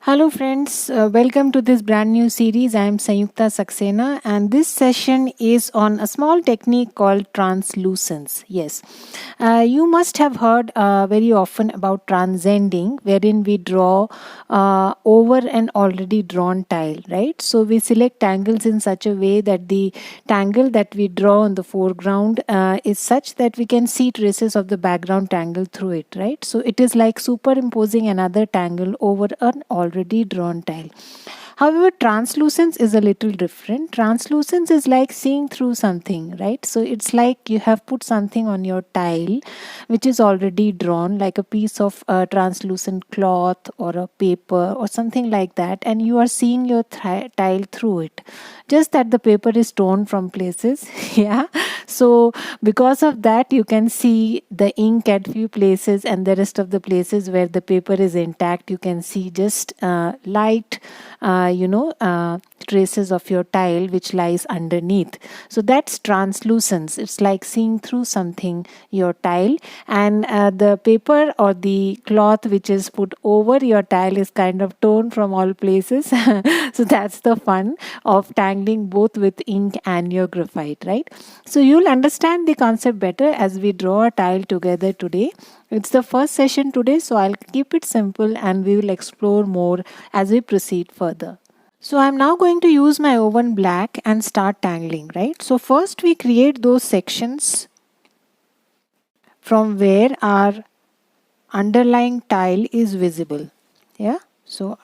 Hello, friends. Welcome to this brand new series. I am Sanyukta Saxena, and this session is on a small technique called TranluZence. Yes, you must have heard very often about transcending, wherein we draw over an already drawn tile, right? So we select tangles in such a way that the tangle that we draw on the foreground is such that we can see traces of the background tangle through it, right? So it is like superimposing another tangle over an already drawn tile. However, translucence is a little different. Translucence is like seeing through something, right? So it's like you have put something on your tile which is already drawn, like a piece of translucent cloth or a paper or something like that, and you are seeing your tile through it. Just that the paper is torn from places, yeah. So because of that, you can see the ink at few places, and the rest of the places where the paper is intact, you can see just light, traces of your tile which lies underneath. So that's translucence. It's like seeing through something, your tile, and the paper or the cloth which is put over your tile is kind of torn from all places. So that's the fun of tangling both with ink and your graphite, right? So you'll understand the concept better as we draw a tile together today. It's the first session today, so I'll keep it simple and we will explore more as we proceed further. So I'm now going to use my oven black and start tangling, right? So first we create those sections from where our underlying tile is visible. Yeah. So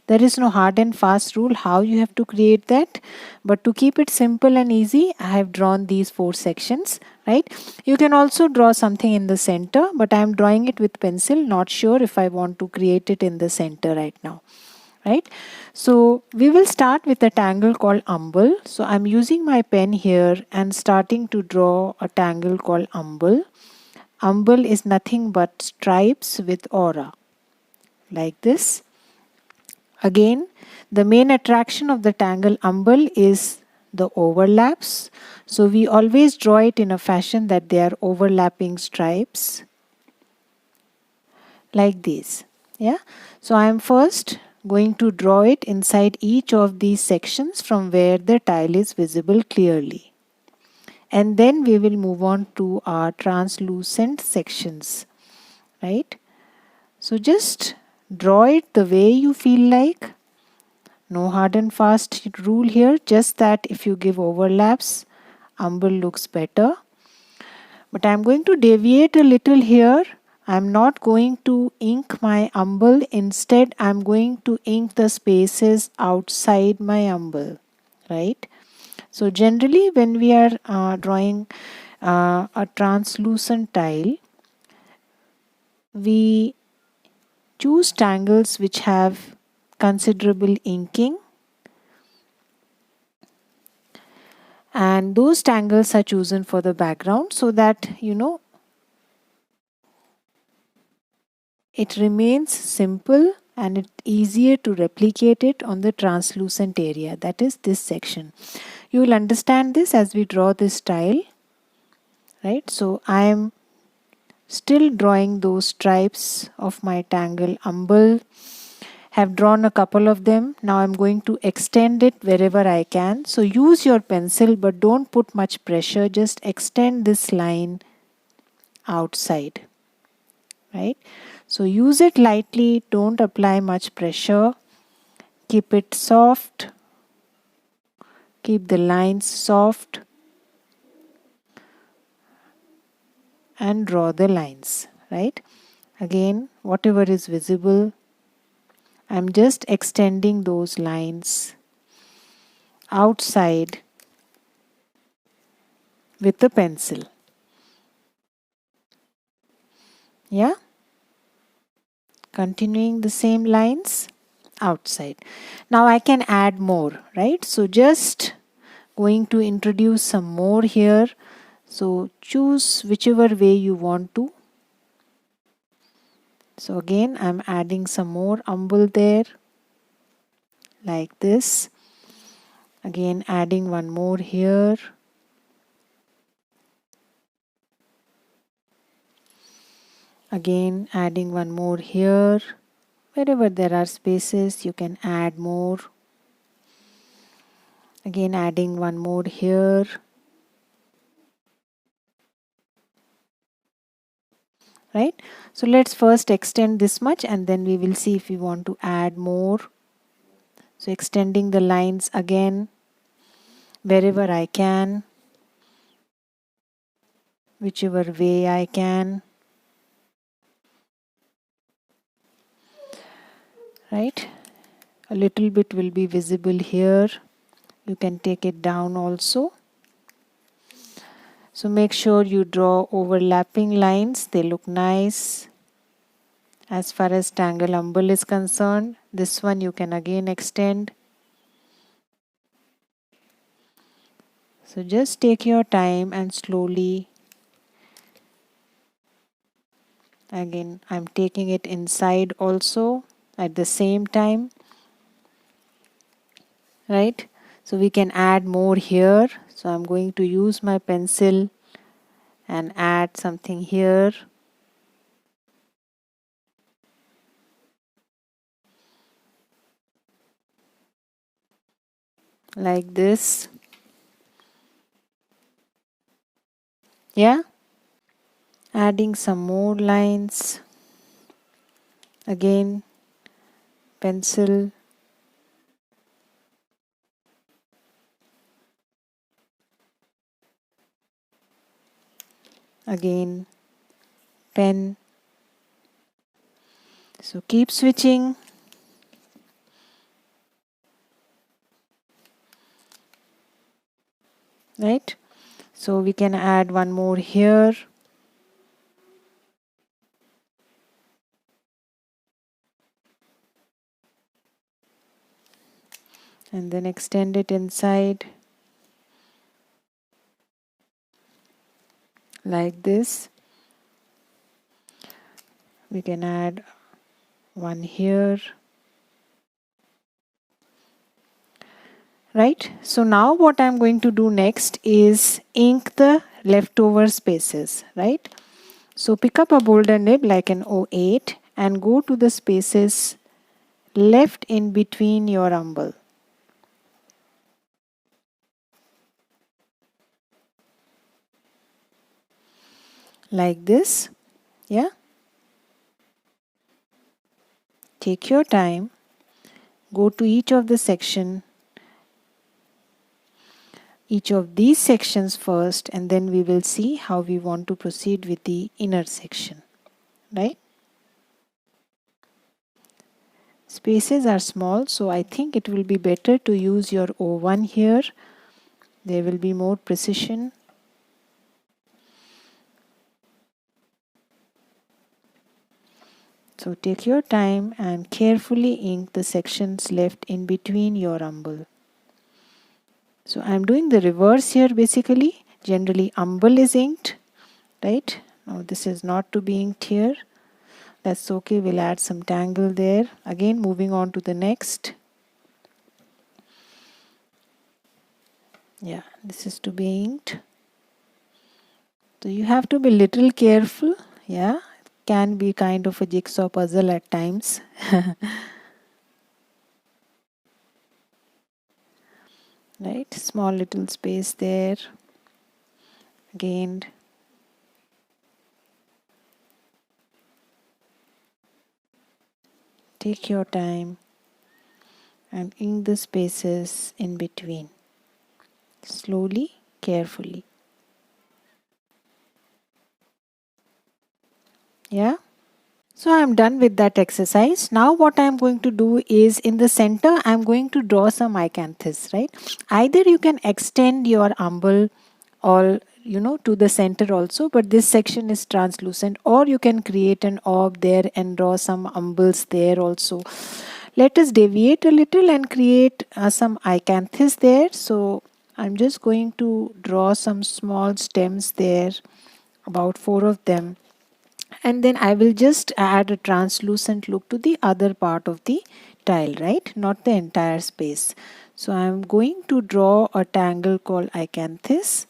there is no hard and fast rule how you have to create that, but to keep it simple and easy, I have drawn these four sections, right? You can also draw something in the center, but I am drawing it with pencil, not sure if I want to create it in the center right now, right? So we will start with a tangle called umbel. So I'm using my pen here and starting to draw a tangle called umbel. Umbel is nothing but stripes with aura, like this. Again, the main attraction of the tangle umbel is the overlaps. So we always draw it in a fashion that they are overlapping stripes, like this. Yeah. So I am first going to draw it inside each of these sections from where the tile is visible clearly. And then we will move on to our translucent sections, right? So just draw it the way you feel like. No hard and fast rule here, just that if you give overlaps, umbel looks better. But I'm going to deviate a little here. I'm not going to ink my umbel. Instead, I'm going to ink the spaces outside my umbel, right? So generally, when we are drawing a translucent tile, we choose tangles which have considerable inking, and those tangles are chosen for the background so that it remains simple and it's easier to replicate it on the translucent area, that is this section. You will understand this as we draw this tile, right? So I am still drawing those stripes of my tangle umbel. Have drawn a couple of them. Now I'm going to extend it wherever I can. So use your pencil, but don't put much pressure. Just extend this line outside, right? So use it lightly. Don't apply much pressure. Keep it soft. Keep the lines soft and draw the lines, right? Again, whatever is visible, I'm just extending those lines outside with the pencil. Yeah, continuing the same lines outside. Now I can add more, right? So just going to introduce some more here. So choose whichever way you want to. So again, I'm adding some more umbel there, like this. Again, adding one more here. Again, adding one more here Wherever there are spaces, you can add more. Again, adding one more here. Right? So let's first extend this much and then we will see if we want to add more. So extending the lines again wherever I can, whichever way I can. Right? A little bit will be visible here. You can take it down also. So make sure you draw overlapping lines. They look nice. As far as tangle umbel is concerned, this one you can again extend. So just take your time and slowly. Again, I'm taking it inside also at the same time. Right? So we can add more here. So I'm going to use my pencil and add something here. Like this. Yeah? Adding some more lines. Again, pencil. Again, pen. So keep switching. Right? So we can add one more here. And then extend it inside. Like this. We can add one here. Right? So now what I'm going to do next is ink the leftover spaces. Right? So pick up a bolder nib like an 08 and go to the spaces left in between your umbel. Like this. Yeah? Take your time. Go to each of the section, each of these sections first, and then we will see how we want to proceed with the inner section. Right? Spaces are small, so I think it will be better to use your O1 here. There will be more precision. So take your time and carefully ink the sections left in between your umbel. So I'm doing the reverse here basically. Generally umbel is inked, right? Now this is not to be inked here. That's okay, we'll add some tangle there. Again moving on to the next. Yeah, this is to be inked. So you have to be little careful. Yeah, it can be kind of a jigsaw puzzle at times. Right, small little space there. Again, take your time and ink the spaces in between. Slowly, carefully. Yeah. So I'm done with that exercise. Now what I'm going to do is in the center, I'm going to draw some icanthus, right? Either you can extend your umbel or to the center also, but this section is translucent, or you can create an orb there and draw some umbels there also. Let us deviate a little and create some icanthus there. So I'm just going to draw some small stems there, about 4 of them. And then I will just add a translucent look to the other part of the tile, right? Not the entire space. So I am going to draw a tangle called icanthus.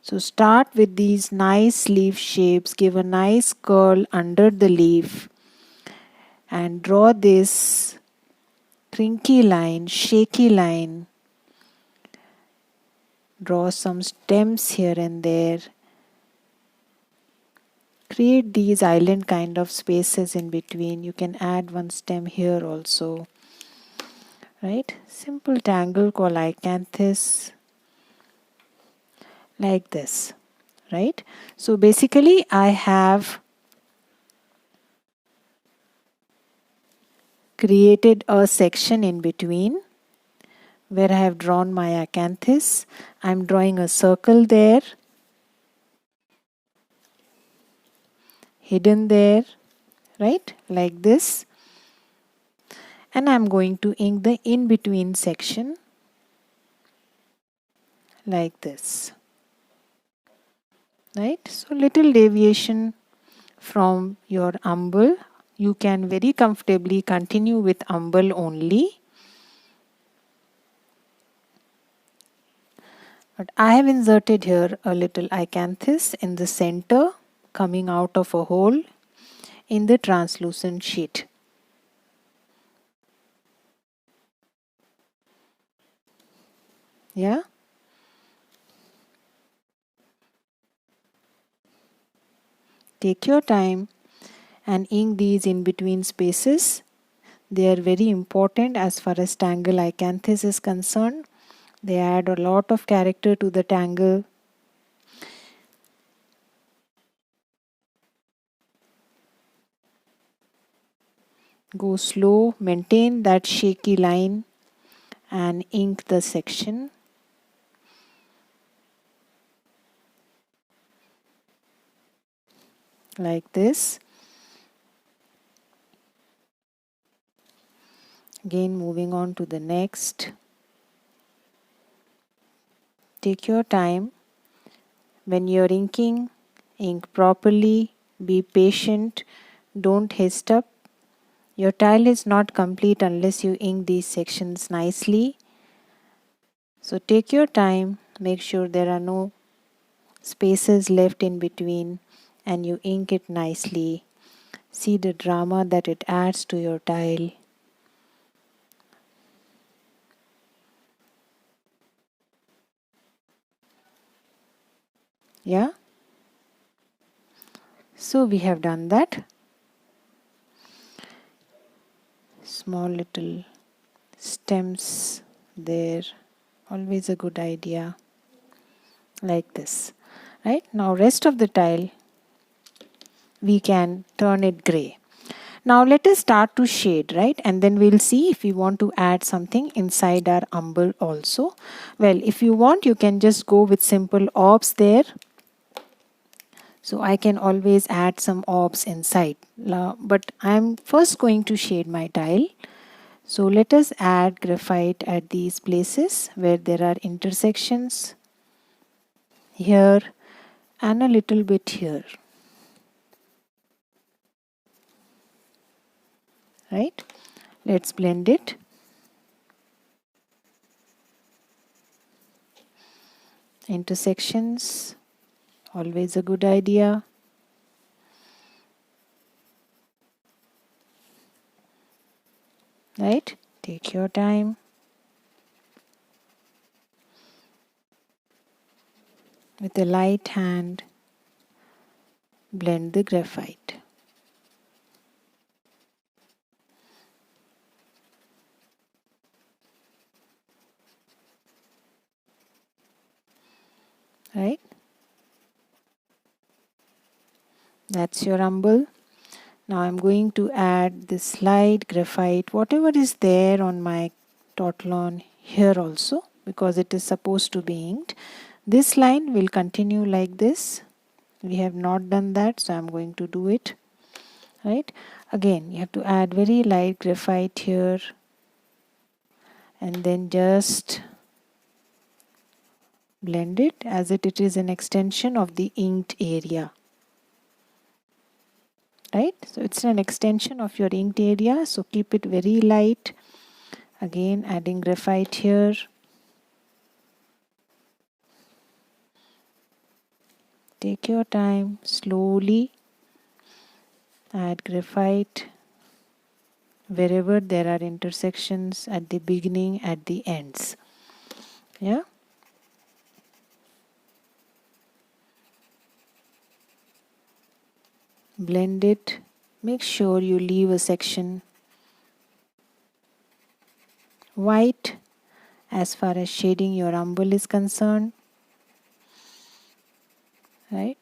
So start with these nice leaf shapes, give a nice curl under the leaf and draw this crinky line, shaky line. Draw some stems here and there. Create these island kind of spaces in between. You can add one stem here also. Right? Simple tangle called Icanthus. Like this. Right? So basically I have created a section in between where I have drawn my acanthus. I'm drawing a circle there, hidden there, right? Like this. And I'm going to ink the in-between section like this. Right? So little deviation from your umbel. You can very comfortably continue with umbel only. But I have inserted here a little acanthus in the center coming out of a hole in the translucent sheet. Yeah. Take your time and ink these in between spaces. They are very important as far as tangle acanthus is concerned. They add a lot of character to the tangle. Go slow, maintain that shaky line and ink the section. Like this. Again moving on to the next. Take your time. When you're inking, ink properly, be patient, don't haste up. Your tile is not complete unless you ink these sections nicely. So take your time, make sure there are no spaces left in between and you ink it nicely. See the drama that it adds to your tile. Yeah? So we have done that. Small little stems there. Always a good idea. Like this. Right? Now rest of the tile we can turn it gray. Now let us start to shade, right? And then we'll see if we want to add something inside our umbel also. Well, if you want, you can just go with simple orbs there. So I can always add some orbs inside. But I'm first going to shade my tile. So let us add graphite at these places where there are intersections. Here and a little bit here. Right? Let's blend it. Intersections, always a good idea. Right? Take your time. With a light hand, blend the graphite. Right? That's your umbel. Now I'm going to add this light graphite, whatever is there on my Totlon here also, because it is supposed to be inked. This line will continue like this. We have not done that, so I'm going to do it. Right? Again, you have to add very light graphite here and then just blend it as it is an extension of the inked area. Right? So it's an extension of your inked area, so keep it very light. Again, adding graphite here. Take your time, slowly add graphite wherever there are intersections at the beginning, at the ends. Yeah. Blend it. Make sure you leave a section white as far as shading your umbel is concerned. Right.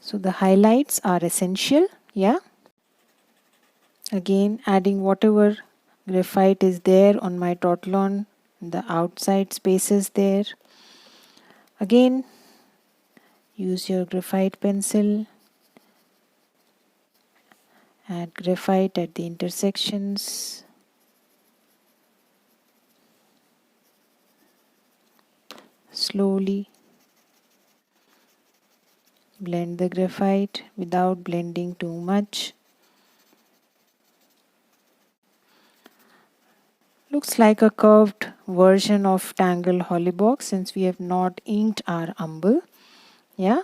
So the highlights are essential. Yeah. Again, adding whatever graphite is there on my Tortillon, the outside spaces there. Again, use your graphite pencil. Add graphite at the intersections. Slowly blend the graphite without blending too much. Looks like a curved version of Tangle Hollybox since we have not inked our umbel. Yeah.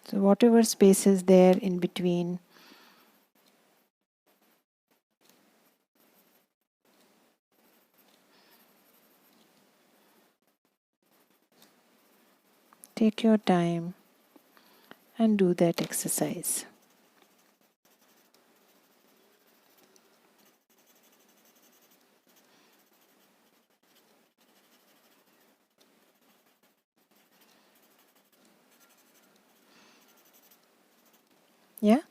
So whatever space is there in between, take your time and do that exercise. Yeah,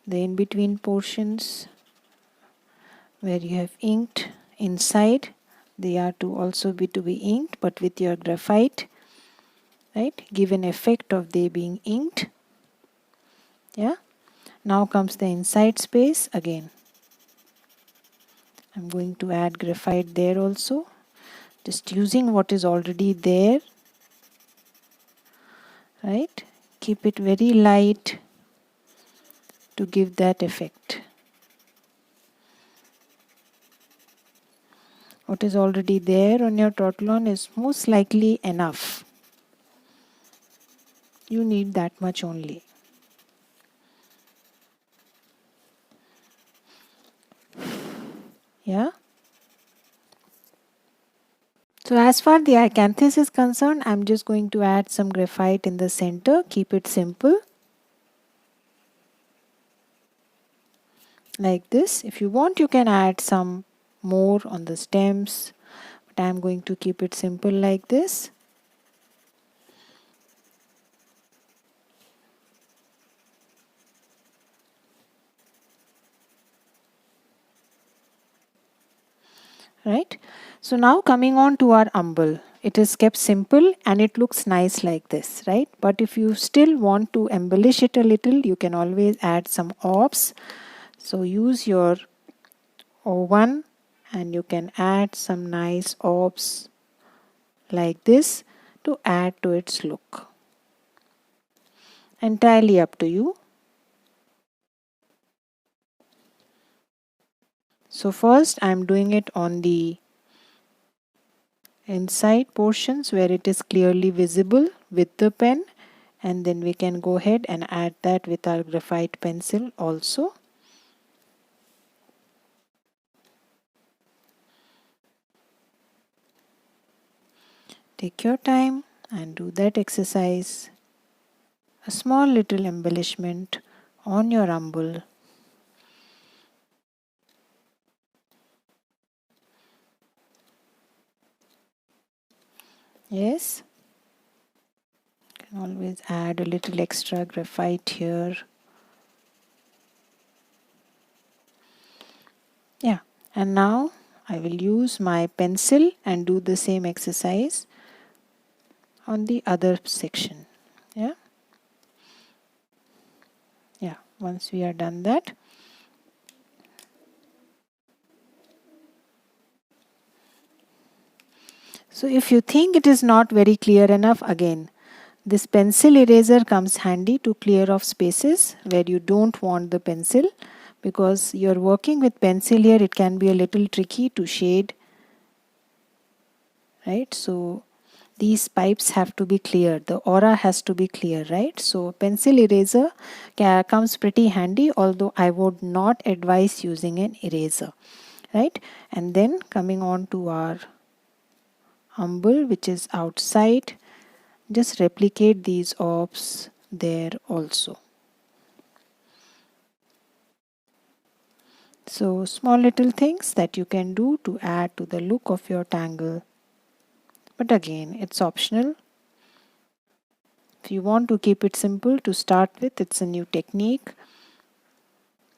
the in-between portions where you have inked inside, they are to also be inked, but with your graphite, right? Give an effect of they being inked. Yeah. Now comes the inside space again. I'm going to add graphite there also, just using what is already there, right? Keep it very light to give that effect. What is already there on your Tortillon is most likely enough. You need that much only. Yeah. So as far the acanthus is concerned, I'm just going to add some graphite in the center. Keep it simple. Like this. If you want, you can add some more on the stems. But I'm going to keep it simple like this. Right. So now coming on to our umbel. It is kept simple and it looks nice like this, right? But if you still want to embellish it a little, you can always add some orbs. So use your O1 and you can add some nice orbs like this to add to its look. Entirely up to you. So first I'm doing it on the inside portions where it is clearly visible with the pen, and then we can go ahead and add that with our graphite pencil also. Take your time and do that exercise. A small little embellishment on your umbel. Yes. You can always add a little extra graphite here. Yeah. And now I will use my pencil and do the same exercise on the other section. Yeah. Yeah. Once we are done that, so if you think it is not very clear enough, again, this pencil eraser comes handy to clear off spaces where you don't want the pencil. because you're working with pencil here, it can be a little tricky to shade, right? So these pipes have to be clear, the aura has to be clear, right? So pencil eraser comes pretty handy, although I would not advise using an eraser, right? And then coming on to our umble, which is outside, just replicate these orbs there also. So small little things that you can do to add to the look of your tangle, but again it's optional. If you want to keep it simple to start with, it's a new technique,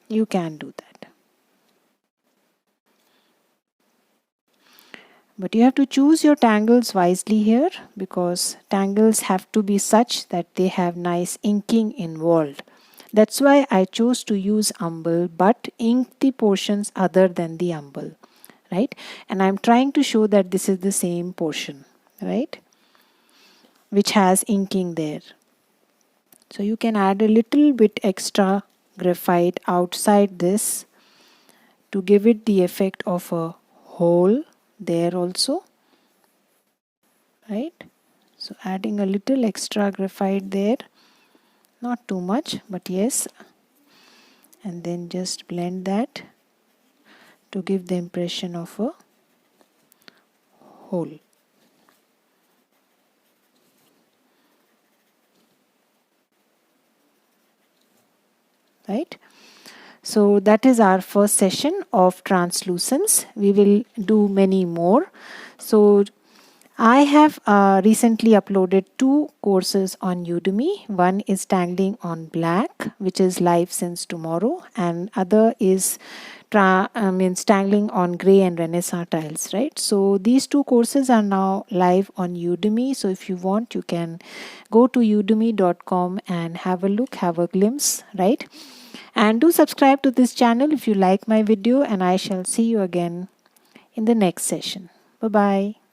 you can do that. But you have to choose your tangles wisely here, because tangles have to be such that they have nice inking involved. That's why I chose to use umble but ink the portions other than the umble, right? And I'm trying to show that this is the same portion, right, which has inking there. So you can add a little bit extra graphite outside this to give it the effect of a hole there also, right? So adding a little extra graphite there, not too much, but yes, and then just blend that to give the impression of a hole. Right? So that is our first session of TranluZence. We will do many more. So I have recently uploaded 2 courses on Udemy. One is Tangling on Black, which is live since tomorrow, and other is Tangling on Grey and Renaissance tiles, right? So these 2 courses are now live on Udemy. So if you want, you can go to udemy.com and have a look, have a glimpse, right? And do subscribe to this channel if you like my video, and I shall see you again in the next session. Bye-bye.